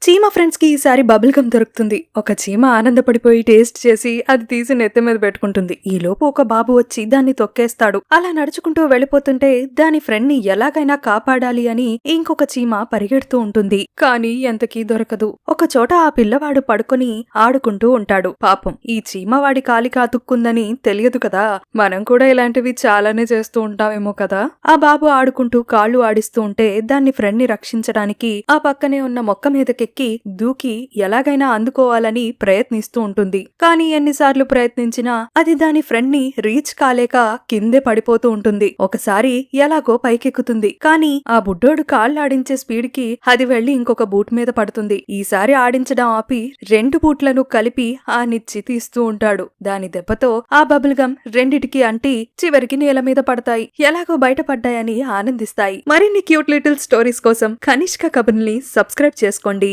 చీమ ఫ్రెండ్స్ కి ఈసారి బబుల్ గమ్ దొరుకుతుంది. ఒక చీమ ఆనందపడిపోయి టేస్ట్ చేసి అది తీసి నెత్తి మీద పెట్టుకుంటుంది. ఈలోపు ఒక బాబు వచ్చి దాన్ని తొక్కేస్తాడు. అలా నడుచుకుంటూ వెళ్ళిపోతుంటే దాని ఫ్రెండ్ ని ఎలాగైనా కాపాడాలి అని ఇంకొక చీమ పరిగెడుతూ ఉంటుంది. కానీ ఎంతకీ దొరకదు. ఒక చోట ఆ పిల్లవాడు పడుకొని ఆడుకుంటూ ఉంటాడు. పాపం ఈ చీమ వాడి కాలికి అతుక్కుందని తెలియదు కదా. మనం కూడా ఇలాంటివి చాలానే చేస్తూ ఉంటామేమో కదా. ఆ బాబు ఆడుకుంటూ కాళ్ళు ఆడిస్తూ ఉంటే దాన్ని ఫ్రెండ్ ని రక్షించడానికి ఆ పక్కనే ఉన్న మొక్క మీదకి దూకి ఎలాగైనా అందుకోవాలని ప్రయత్నిస్తూ ఉంటుంది. కానీ ఎన్నిసార్లు ప్రయత్నించినా అది దాని ఫ్రెండ్ ని రీచ్ కాలేక కిందే పడిపోతూ ఉంటుంది. ఒకసారి ఎలాగో పైకెక్కుతుంది. కానీ ఆ బుడ్డోడు కాళ్ళాడించే స్పీడ్ కి అది వెళ్లి ఇంకొక బూట్ మీద పడుతుంది. ఈసారి ఆడించడం ఆపి 2 బూట్లను కలిపి ఆ నిచ్చి తీస్తూ ఉంటాడు. దాని దెబ్బతో ఆ బబుల్ గమ్ రెండిటికి అంటి చివరికి నేల మీద పడతాయి. ఎలాగో బయటపడ్డాయని ఆనందిస్తాయి. మరిన్ని క్యూట్ లిటిల్ స్టోరీస్ కోసం కనిష్క కబుర్ని సబ్స్క్రైబ్ చేసుకోండి.